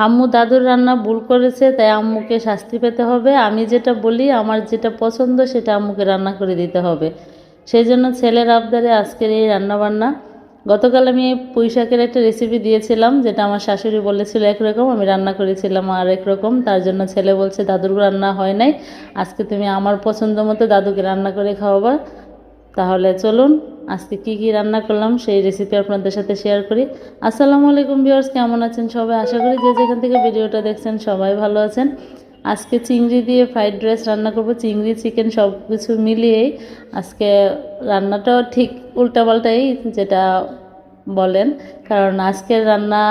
আম্মু দাদুর রান্না ভুল করেছে, তাই আম্মুকে শাস্তি পেতে হবে। আমি যেটা বলি, আমার যেটা পছন্দ সেটা আম্মুকে রান্না করে দিতে হবে। সেই জন্য ছেলের আবদারে আজকের এই রান্নাবান্না। গতকাল আমি পুঁই শাকের একটা রেসিপি দিয়েছিলাম, যেটা আমার শাশুড়ি বলেছিল একরকম, আমি রান্না করেছিলাম আর একরকম। তার জন্য ছেলে বলছে দাদুর রান্না হয় নাই, আজকে তুমি আমার পছন্দ মতো দাদুকে রান্না করে খাওয়াবা। তাহলে চলুন আজকে কি কি রান্না করলাম সেই রেসিপি আপনাদের সাথে শেয়ার করি। আসসালামু আলাইকুম ভিউয়ার্স, কেমন আছেন সবাই? আশা করি যে যেখান থেকে ভিডিওটা দেখছেন সবাই ভালো আছেন। আজকে চিংড়ি দিয়ে ফ্রাইড রাইস রান্না করব, চিংড়ি চিকেন সব কিছু মিলিয়েই। আজকে রান্নাটাও ঠিক উল্টাপাল্টাই যেটা বলেন, কারণ আজকের রান্না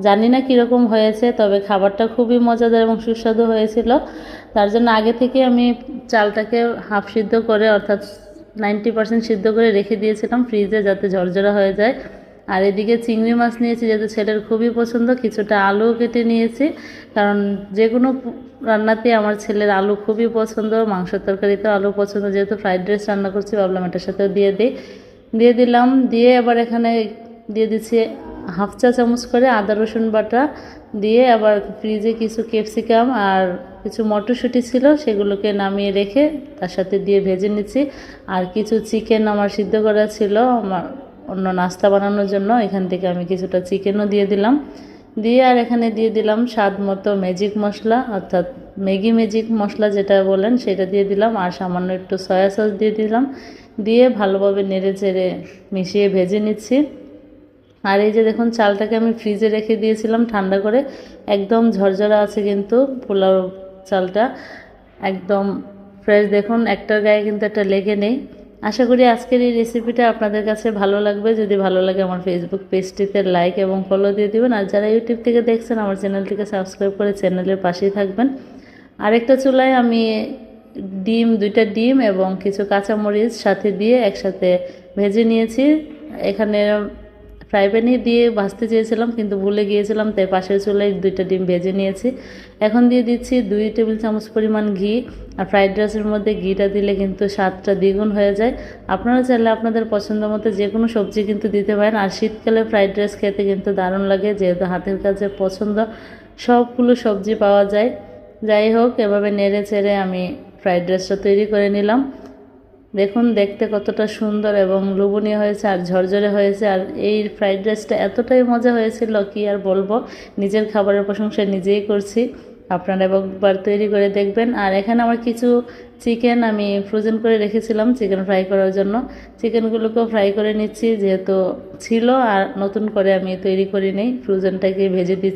জানি না কীরকম হয়েছে, তবে খাবারটা খুবই মজাদার এবং সুস্বাদু হয়েছিল। তার জন্য আগে থেকে আমি চালটাকে হাফ সিদ্ধ করে, অর্থাৎ 90% সিদ্ধ করে রেখে দিয়েছিলাম ফ্রিজে, যাতে ঝরঝরা হয়ে যায়। আর এদিকে চিংড়ি মাছ নিয়েছি, যেহেতু ছেলের খুবই পছন্দ। কিছুটা আলুও কেটে নিয়েছি, কারণ যে কোনো রান্নাতে আমার ছেলের আলু খুবই পছন্দ। মাংসের তরকারিতেও আলু পছন্দ, যেহেতু ফ্রাইড রাইস রান্না করছি ভাবলাম এটার সাথেও দিয়ে দিলাম। দিয়ে আবার এখানে দিয়ে দিচ্ছি হাফ চা চামচ করে আদা রসুন বাটা। দিয়ে আবার ফ্রিজে কিছু ক্যাপসিকাম আর কিছু মটরশুঁটি ছিল, সেগুলোকে নামিয়ে রেখে তার সাথে দিয়ে ভেজে নিচ্ছি। আর কিছু চিকেন আমার সিদ্ধ করা ছিল আমার অন্য নাস্তা বানানোর জন্য, এখান থেকে আমি কিছুটা চিকেনও দিয়ে দিলাম। দিয়ে আর এখানে দিয়ে দিলাম স্বাদ মতো ম্যাজিক মশলা, অর্থাৎ ম্যাগি ম্যাজিক মশলা যেটা বলেন সেটা দিয়ে দিলাম। আর সামান্য একটু সয়া সস দিয়ে দিলাম। দিয়ে ভালোভাবে নেড়ে চেড়ে মিশিয়ে ভেজে নিচ্ছি। আর এই যে দেখুন, চালটাকে আমি ফ্রিজে রেখে দিয়েছিলাম ঠান্ডা করে, একদম ঝরঝরা আছে কিন্তু পোলাও চালটা একদম ফ্রেশ। দেখুন একটার গায়ে কিন্তু একটা লেগে নেই। আশা করি আজকের এই রেসিপিটা আপনাদের কাছে ভালো লাগবে। যদি ভালো লাগে আমার ফেসবুক পেজটিতে লাইক এবং ফলো দিয়ে দিবেন। আর যারা ইউটিউব থেকে দেখছেন আমার চ্যানেলটিকে সাবস্ক্রাইব করে চ্যানেলের পাশেই থাকবেন। আরেকটা চুলায় আমি দুইটা ডিম এবং কিছু কাঁচামরিচ সাথে দিয়ে একসাথে ভেজে নিয়েছি। এখানে ফ্রাই প্যানে দিয়ে ভাজতে চেয়েছিলাম কিন্তু ভুলে গিয়েছিলাম, তাই পাশের চুলায় দুইটা ডিম ভেজে নিয়েছি। এখন দিয়ে দিচ্ছি 2 টেবিল চামচ পরিমাণ ঘি। আর ফ্রাইড রাইসের মধ্যে ঘিটা দিলে কিন্তু স্বাদটা দ্বিগুণ হয়ে যায়। আপনারা চাইলে আপনাদের পছন্দ মতো যে কোনো সবজি কিন্তু দিতে পারেন। আর শীতকালে ফ্রাইড রাইস খেতে কিন্তু দারুণ লাগে, যেহেতু হাতের কাছে পছন্দ সবগুলো সবজি পাওয়া যায়। যাই হোক, এভাবে নেড়ে চেড়ে আমি ফ্রাইড রাইসটা তৈরি করে নিলাম। দেখুন দেখতে কতটা সুন্দর এবং লোভনীয় হয়েছে আর ঝরঝরে হয়েছে। আর এই ফ্রাইড রাইসটা এতটাই মজা হয়েছিল কি আর বলবো, নিজের খাবারের প্রশংসা নিজেই করছি। আপনারা একবার তৈরি করে দেখবেন। আর এখানে আমার কিছু চিকেন আমি ফ্রোজেন করে রেখেছিলাম চিকেন ফ্রাই করার জন্য, চিকেনগুলোকেও ফ্রাই করে নিচ্ছি, যেহেতু ছিল আর নতুন করে আমি তৈরি করি নেই, ফ্রোজেনটাকে ভেজে দিচ্ছি।